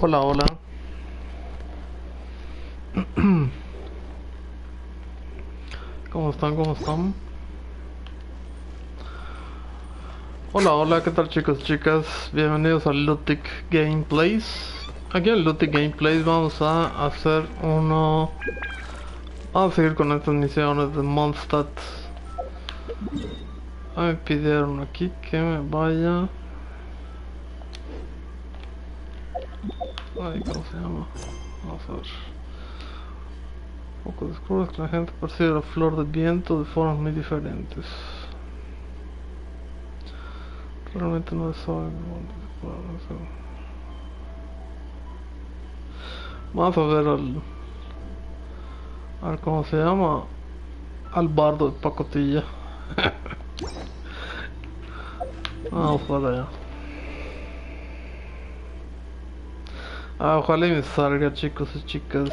Hola, hola. ¿Cómo están? ¿Cómo están? Hola, hola, ¿qué tal chicos y chicas? Bienvenidos a Lutic Gameplays. Aquí en Lutic Gameplays vamos a hacer uno... Vamos a seguir con estas misiones de Mondstadt. Me pidieron aquí que me vaya... Ay, ¿cómo se llama? Vamos a ver. Poco descubres que la gente percibe la flor de viento de formas muy diferentes. Realmente no es algo... Vamos a ver al ¿cómo se llama? Al bardo de pacotilla. Vamos para allá. Ojalá y me salga, chicos y chicas.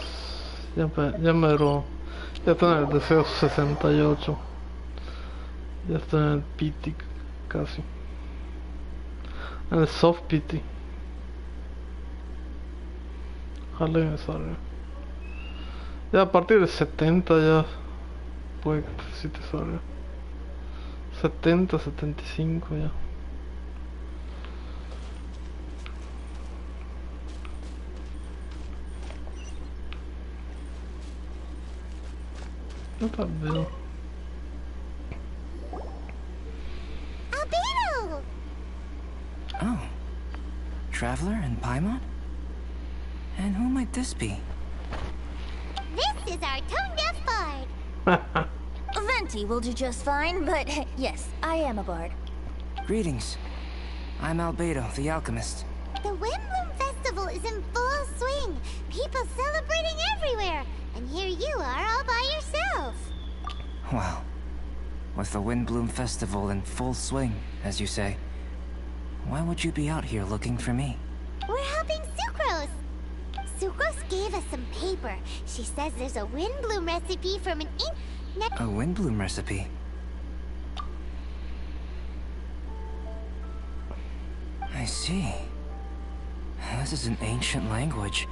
Ya estoy en el deseo 68. Ya estoy en el pity casi. En el soft pity. Ojalá y me salga. Ya a partir de 70 ya puede que sí te salga. 70, 75 ya. No tal vez. Albedo! Oh. Traveler and Paimon? And who might this be? This is our tone-deaf bard. Venti will do just fine, but yes, I am a bard. Greetings. I'm Albedo, the alchemist. The Windbloom Festival is in full swing. People celebrating everywhere. And here you are all by yourself. Well, with the Windbloom Festival in full swing, as you say, why would you be out here looking for me? We're helping Sucrose. Sucrose gave us some paper. She says there's a Windbloom recipe from an ink... A Windbloom recipe? I see. This is an ancient language.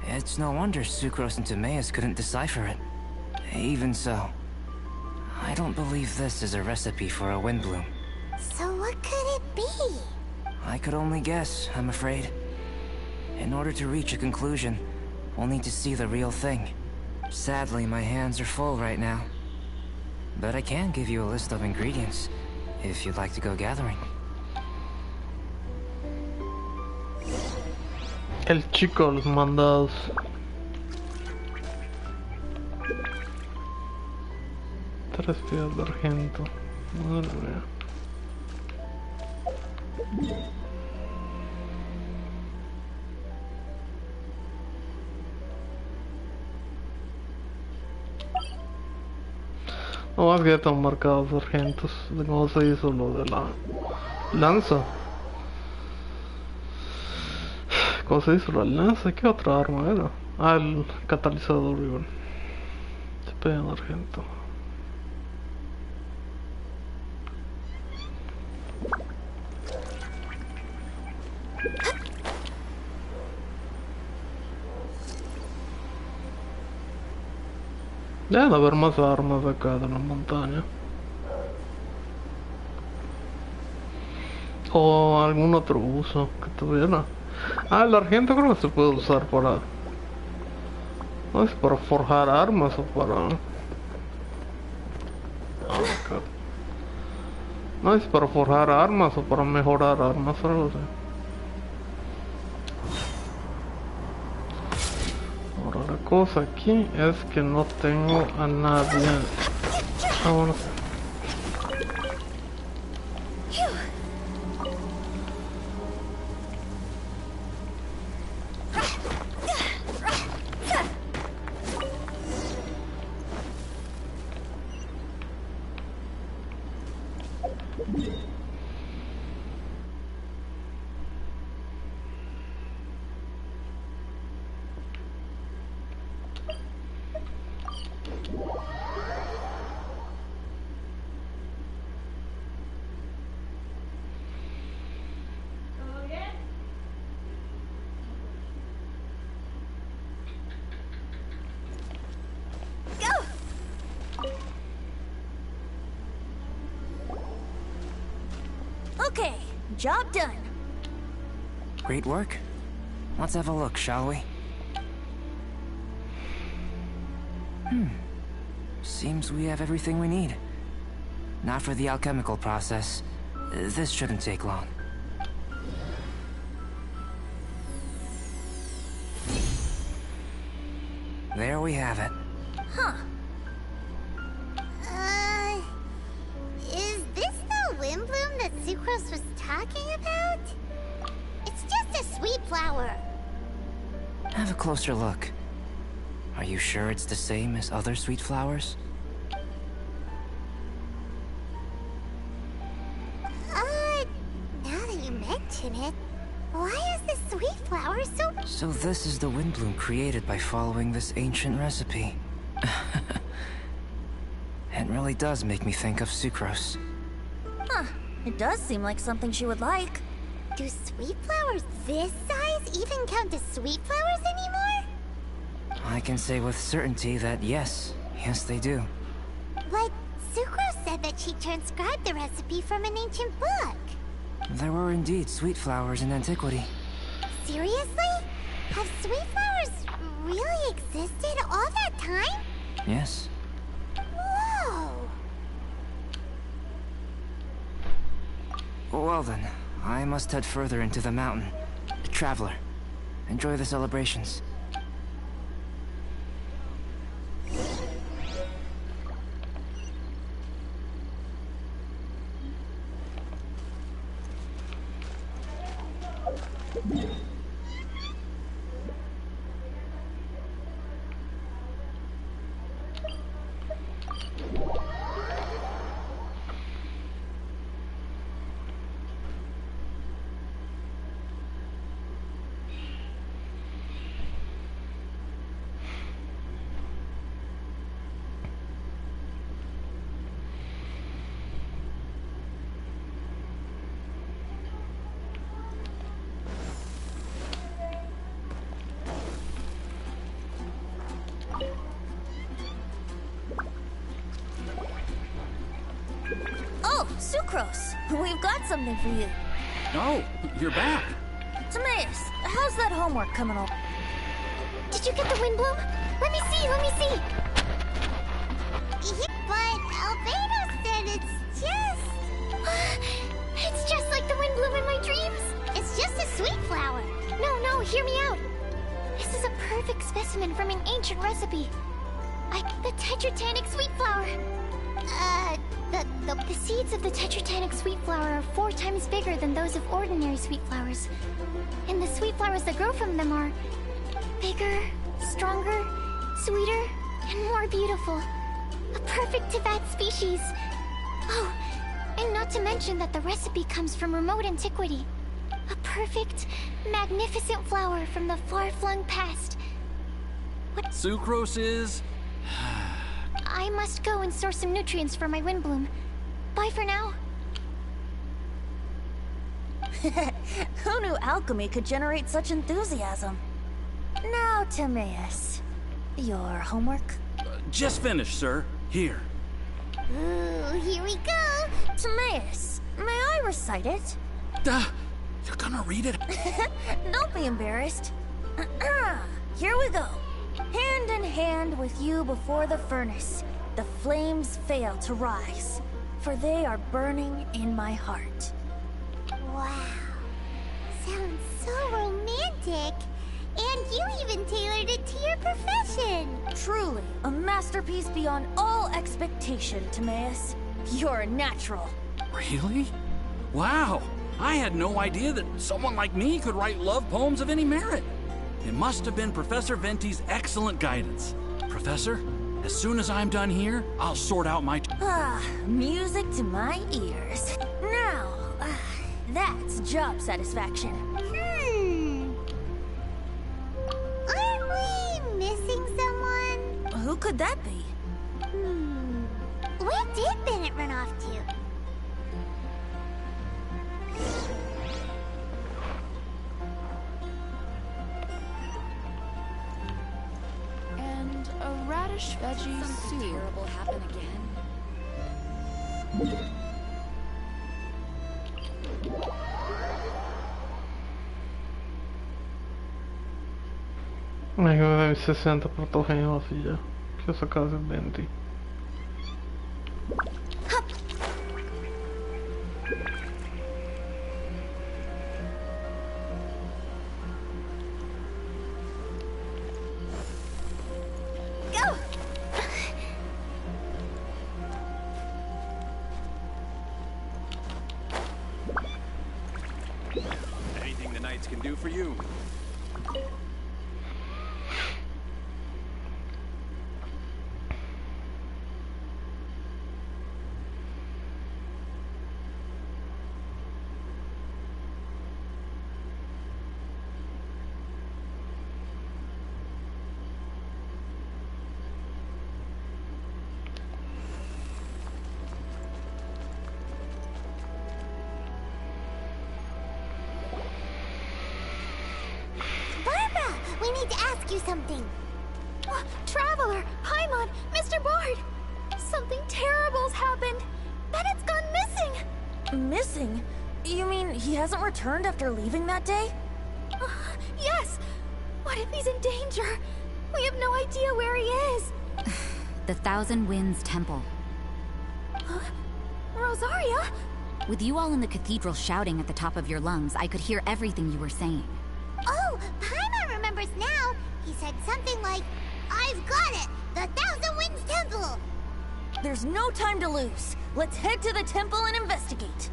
It's no wonder Sucrose and Timaeus couldn't decipher it. Even so, I don't believe this is a recipe for a Windbloom. So what could it be? I could only guess, I'm afraid. In order to reach a conclusion, we'll need to see the real thing. Sadly, my hands are full right now. But I can give you a list of ingredients, if you'd like to go gathering. El chico de los mandados. Tres piedras de argento. Madre mía. No más que ya están marcados argentos de cómo se hizo lo de la lanza. ¿Cómo se hizo la lanza? ¿Qué otra arma era? Ah, el catalizador igual. Se pegan argento. Debe haber más armas acá de la montaña. O algún otro uso que tuviera. Ah, el argento creo que se puede usar para... No es para forjar armas o para... No es para forjar armas o para mejorar armas o algo así. Ahora la cosa aquí es que no tengo a nadie. Ah, bueno. Okay, job done. Great work. Let's have a look, shall we? Seems we have everything we need. Not for the alchemical process. This shouldn't take long. There we have it. Huh. Is this the wind bloom that Sucrose was talking about? It's just a sweet flower. Have a closer look. Are you sure it's the same as other sweet flowers? Now that you mention it, why is this sweet flower so... So this is the wind bloom created by following this ancient recipe. It really does make me think of Sucrose. Huh. It does seem like something she would like. Do sweet flowers this size even count as sweet flowers anymore? I can say with certainty that yes, they do. But Sucrose said that she transcribed the recipe from an ancient book. There were indeed sweet flowers in antiquity. Seriously? Have sweet flowers really existed all that time? Yes. Whoa! Well then, I must head further into the mountain. Traveler, enjoy the celebrations. Oh, Sucrose! We've got something for you. Oh, you're back. Timaeus, how's that homework coming along? Did you get the wind bloom? Let me see, let me see! But Albedo said it's just... it's just like the wind bloom in my dreams! It's just a sweet flower! No, hear me out! This is a perfect specimen from an ancient recipe. The Tetratanic sweet flower. The seeds of the Tetratanic sweet flower are 4 times bigger than those of ordinary sweet flowers. And the sweet flowers that grow from them are bigger, stronger, sweeter, and more beautiful. A perfect Tivat species. Oh, and not to mention that the recipe comes from remote antiquity. A perfect, magnificent flower from the far-flung past. What? Sucrose is... I must go and source some nutrients for my wind bloom. Bye for now. Who knew alchemy could generate such enthusiasm? Now, Timaeus, your homework? Just finished, sir. Here. Ooh, here we go. Timaeus, may I recite it? You're gonna read it? Don't be embarrassed. Here we go. Hand in hand with you before the furnace, the flames fail to rise, for they are burning in my heart. Wow. Sounds so romantic. And you even tailored it to your profession. Truly, a masterpiece beyond all expectation, Timaeus. You're a natural. Really? Wow. I had no idea that someone like me could write love poems of any merit. It must have been Professor Venti's excellent guidance. Professor, as soon as I'm done here, I'll sort out my... Music to my ears. Now, that's job satisfaction. Aren't we missing someone? Who could that be? Where did Bennett run off to? And a radish veggie Something soup. terrible happen again? Me 60 protogenos y ya. Que sacar 20. Go! Anything the Knights can do for you. Barbara, we need to ask you something. Traveler, Paimon, Mr. Bard. Something terrible's happened. Bennett's gone missing. Missing? You mean he hasn't returned after leaving that day? Yes. What if he's in danger? We have no idea where he is. The Thousand Winds Temple. Rosaria? With you all in the cathedral shouting at the top of your lungs, I could hear everything you were saying. Oh, Paimon remembers now. He said something like, "I've got it! The Thousand Winds Temple!" There's no time to lose. Let's head to the temple and investigate.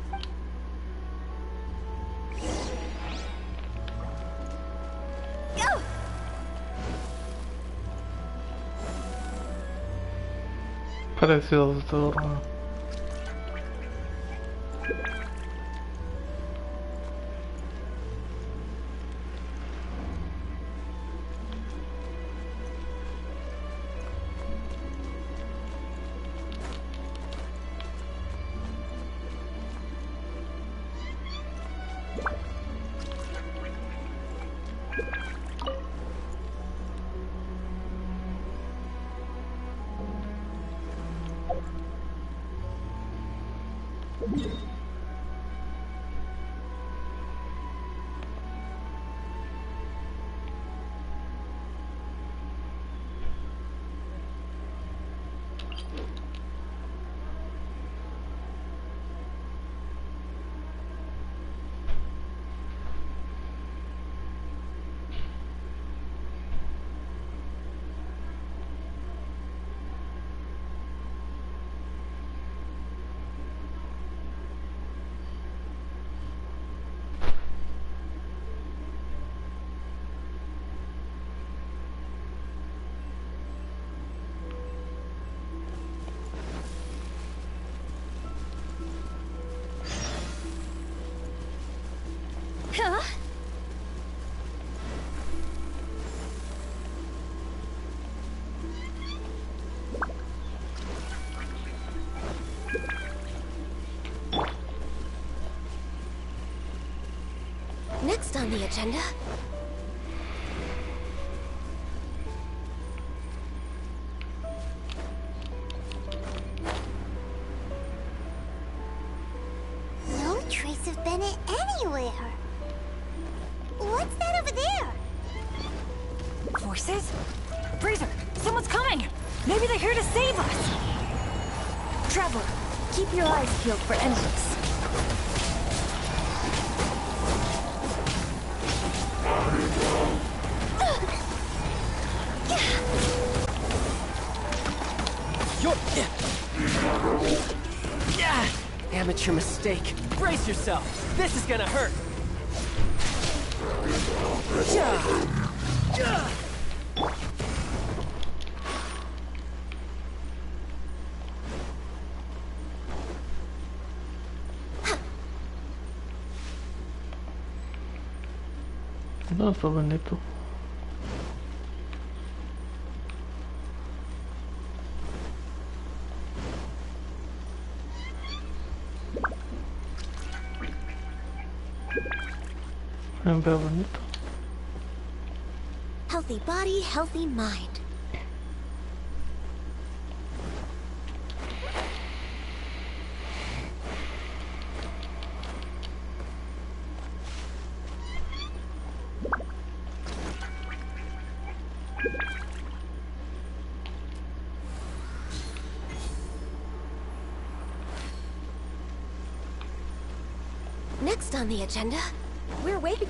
Go! Precioso todo. Huh? Next on the agenda. No trace of Bennett anywhere. What's that over there? Forces? Freezer, someone's coming! Maybe they're here to save us! Traveler, keep your eyes peeled for enemies. Amateur mistake. Brace yourself. This is gonna hurt. No, está bonito. Pero bonito. Healthy body, healthy mind. next on the agenda? We're waiting.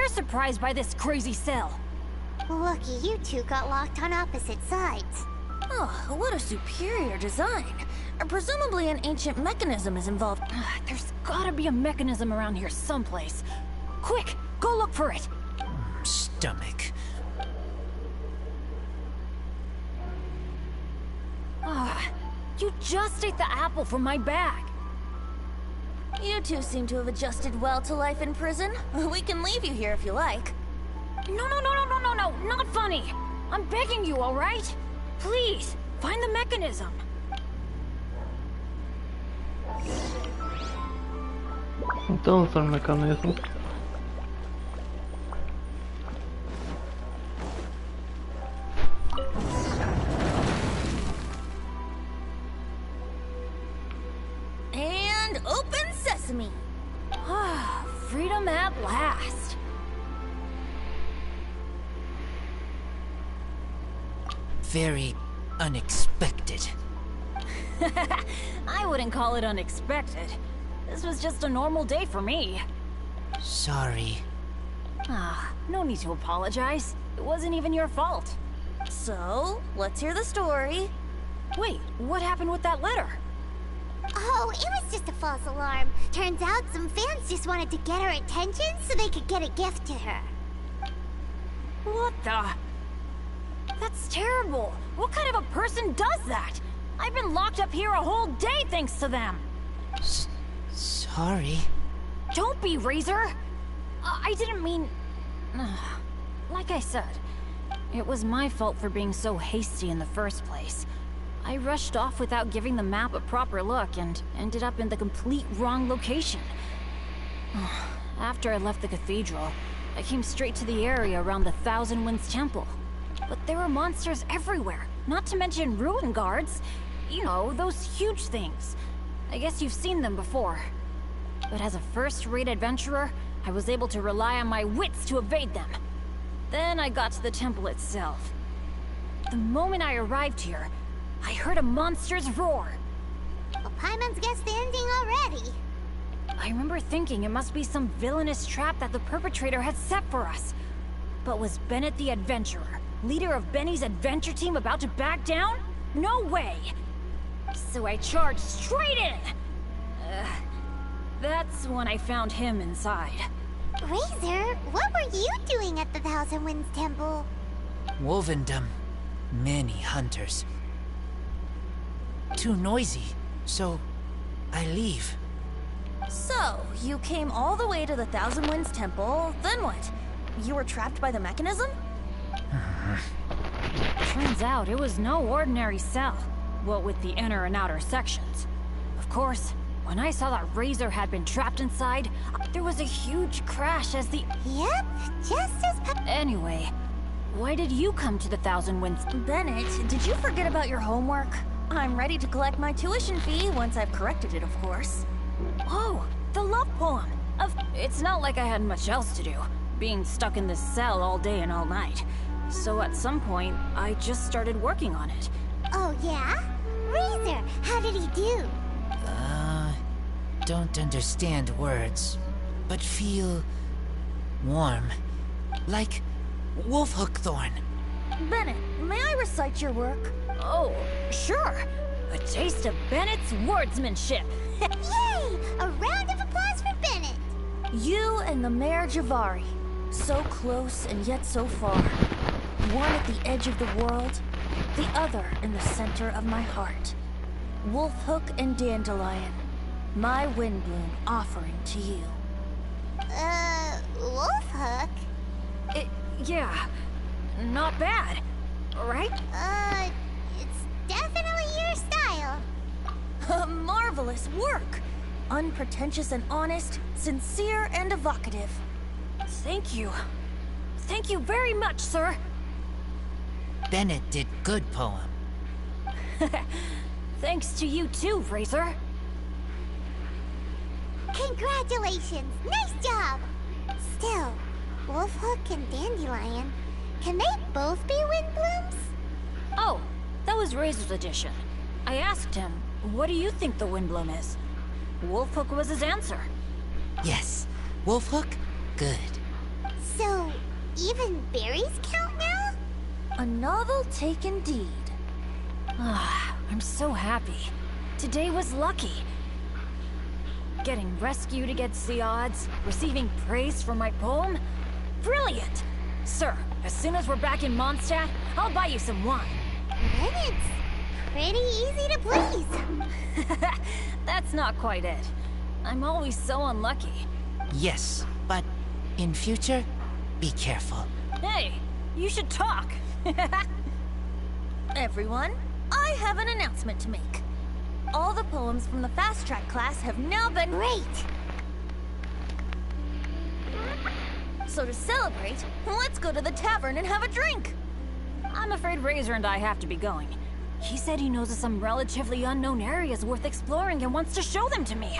Surprised by this crazy cell. Lucky you two got locked on opposite sides. Oh, what a superior design. Presumably an ancient mechanism is involved. There's gotta be a mechanism around here someplace. Quick, go look for it. Stomach. You just ate the apple from my bag. You two seem to have adjusted well to life in prison. We can leave you here if you like. No, not funny. I'm begging you, all right? Please, find the mechanism. Entonces el mecanismo. And open sesame. Freedom at last. Very unexpected. I wouldn't call it unexpected. This was just a normal day for me. Sorry. No need to apologize. It wasn't even your fault. So, let's hear the story. Wait, what happened with that letter? Oh, it was just a false alarm. Turns out some fans just wanted to get her attention so they could get a gift to her. What the? That's terrible. What kind of a person does that? I've been locked up here a whole day thanks to them. Sorry. Don't be, Razor. I didn't mean... Like I said, it was my fault for being so hasty in the first place. I rushed off without giving the map a proper look and ended up in the complete wrong location. After I left the cathedral, I came straight to the area around the Thousand Winds Temple. But there were monsters everywhere, not to mention ruin guards. You know, those huge things. I guess you've seen them before. But as a first-rate adventurer, I was able to rely on my wits to evade them. Then I got to the temple itself. The moment I arrived here, I heard a monster's roar. Well, Paimon's guessed the ending already. I remember thinking it must be some villainous trap that the perpetrator had set for us. But was Bennett the adventurer, leader of Benny's adventure team, about to back down? No way! So I charged straight in! That's when I found him inside. Razor, what were you doing at the Thousand Winds Temple? Wolvendom. Many hunters. Too noisy, so I leave. So, you came all the way to the Thousand Winds Temple, then what? You were trapped by the mechanism? Turns out it was no ordinary cell. What with the inner and outer sections. Of course, when I saw that Razor had been trapped inside, there was a huge crash as the... Yep, just as... Anyway, why did you come to the Thousand Winds? Bennett, did you forget about your homework? I'm ready to collect my tuition fee once I've corrected it, of course. Oh, the love poem. It's not like I had much else to do, being stuck in this cell all day and all night. So at some point, I just started working on it. Oh, yeah? Razor, how did he do? Don't understand words, but feel warm. Like wolf hook thorn. Bennett, may I recite your work? Oh, sure. A taste of Bennett's wordsmanship. Yay! A round of applause for Bennett! You and the Mayor Javari. So close and yet so far. One at the edge of the world, the other in the center of my heart. Wolfhook and Dandelion. My Windbloom offering to you. Wolfhook? Yeah. Not bad. Right? It's definitely your style. Marvelous work! Unpretentious and honest, sincere and evocative. Thank you. Thank you very much, sir. Bennett did good poem. Thanks to you too, Razor. Congratulations! Nice job! Still, Wolfhook and Dandelion, can they both be Windblooms? Oh, that was Razor's edition. I asked him, what do you think the Windbloom is? Wolfhook was his answer. Yes, Wolfhook, good. So, even berries count now? A novel take indeed. Ah, I'm so happy. Today was lucky. Getting rescued against the odds, receiving praise for my poem. Brilliant! Sir, as soon as we're back in Mondstadt, I'll buy you some wine. Bennett's pretty easy to please. That's not quite it. I'm always so unlucky. Yes, but in future, be careful. Hey, you should talk. Everyone, I have an announcement to make. All the poems from the Fast Track class have now been... Great! So to celebrate, let's go to the tavern and have a drink. I'm afraid Razor and I have to be going. He said he knows of some relatively unknown areas worth exploring and wants to show them to me.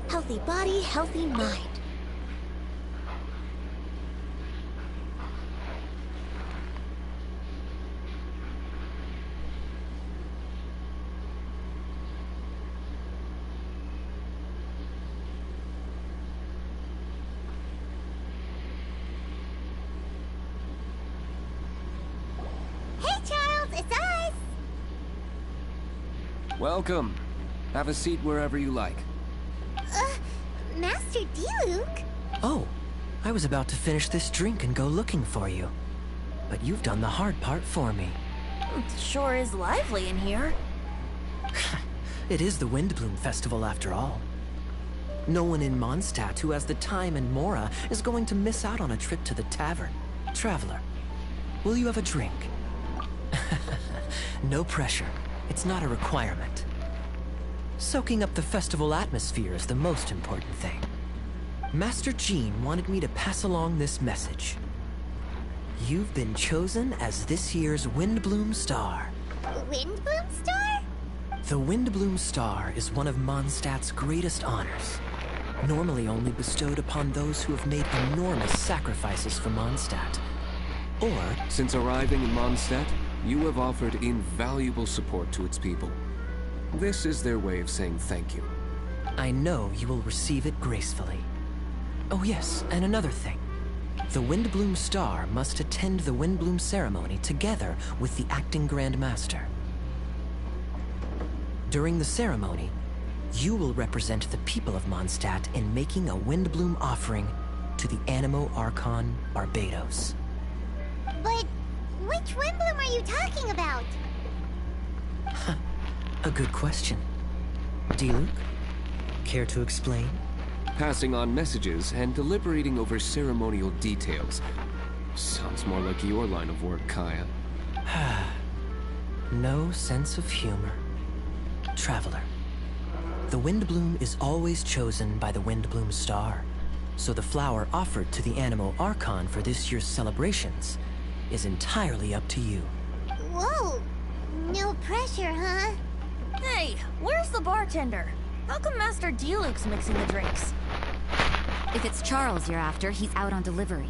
Healthy body, healthy mind. Hey, Charles, it's us! Welcome. Have a seat wherever you like. Master D-Luke? Oh, I was about to finish this drink and go looking for you. But you've done the hard part for me. It sure is lively in here. It is the Windbloom Festival after all. No one in Mondstadt who has the time and mora is going to miss out on a trip to the tavern. Traveler, will you have a drink? No pressure. It's not a requirement. Soaking up the festival atmosphere is the most important thing. Master Jean wanted me to pass along this message. You've been chosen as this year's Windbloom Star. Windbloom Star? The Windbloom Star is one of Mondstadt's greatest honors. Normally only bestowed upon those who have made enormous sacrifices for Mondstadt. Or... Since arriving in Mondstadt, you have offered invaluable support to its people. This is their way of saying thank you. I know you will receive it gracefully. Oh yes, and another thing. The Windbloom Star must attend the Windbloom ceremony together with the acting Grand Master. During the ceremony, you will represent the people of Mondstadt in making a Windbloom offering to the Animo Archon Barbados. But which Windbloom are you talking about? A good question. D-Luke, care to explain? passing on messages and deliberating over ceremonial details. Sounds more like your line of work, Kaya. No sense of humor. Traveler. The Windbloom is always chosen by the Windbloom star, so the flower offered to the Animo Archon for this year's celebrations is entirely up to you. Whoa! No pressure, huh? Hey, where's the bartender? How come Master D-Luke's mixing the drinks? If it's Charles you're after, he's out on delivery.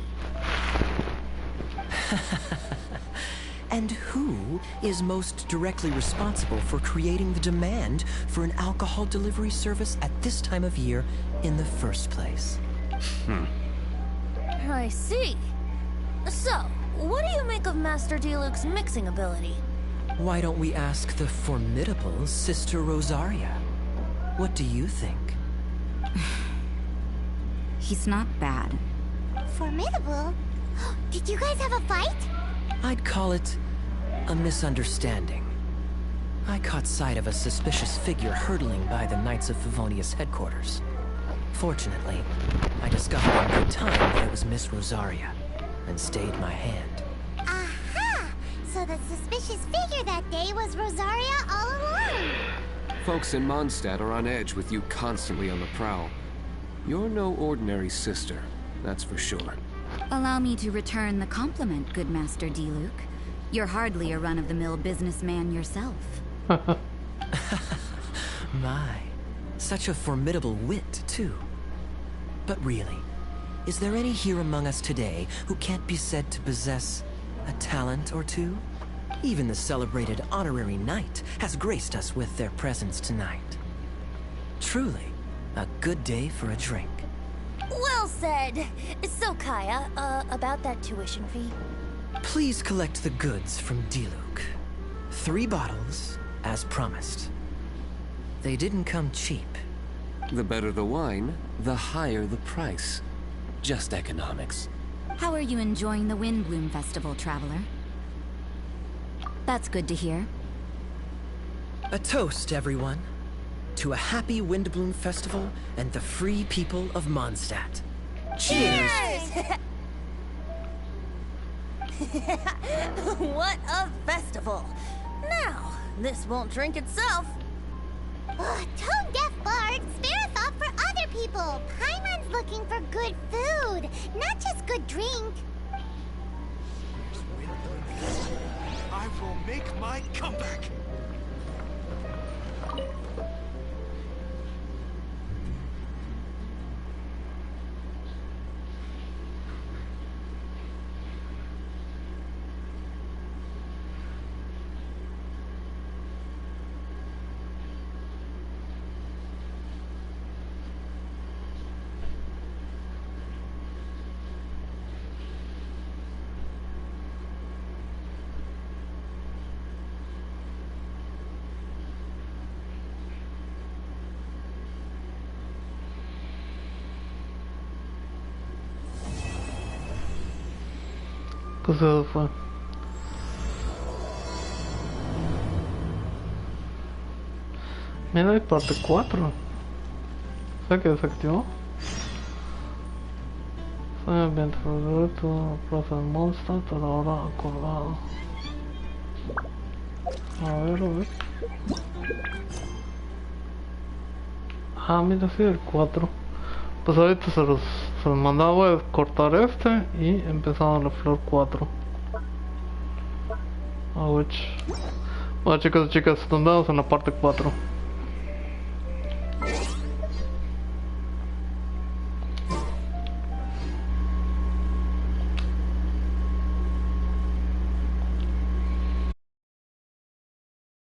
And who is most directly responsible for creating the demand for an alcohol delivery service at this time of year in the first place? I see. So, what do you make of Master D-Luke's mixing ability? Why don't we ask the formidable Sister Rosaria? What do you think? He's not bad. Formidable? Did you guys have a fight? I'd call it a misunderstanding. I caught sight of a suspicious figure hurtling by the Knights of Favonius headquarters. Fortunately, I discovered in good time that it was Miss Rosaria, and stayed my hand. Aha! So the suspicious figure that day was Rosaria all along! Folks in Mondstadt are on edge with you constantly on the prowl. You're no ordinary sister, that's for sure. Allow me to return the compliment, good Master D-Luke. You're hardly a run-of-the-mill businessman yourself. My, such a formidable wit, too. But really, is there any here among us today who can't be said to possess a talent or two? Even the celebrated honorary knight has graced us with their presence tonight. Truly, a good day for a drink. Well said. So, Kaya, about that tuition fee? Please collect the goods from D-Luke. 3 bottles, as promised. They didn't come cheap. The better the wine, the higher the price. Just economics. How are you enjoying the Windbloom Festival, traveler? That's good to hear. A toast, everyone, to a happy Windbloom Festival and the free people of Mondstadt. Cheers! What a festival! Now, this won't drink itself. Tone-deaf bard, spare a thought for other people. Paimon's looking for good food, not just good drink. I will make my comeback! Pues eso fue. Mira, hay parte 4. O sea que desactivó. Soy el Viento, tu plaza de Mondstadt, a la hora acordada. A ver. Ah, mira, sí, el 4. Pues ahorita se los mandaba, voy a cortar este y empezamos la flor 4. Bueno chicos y chicas, nos vemos en la parte 4.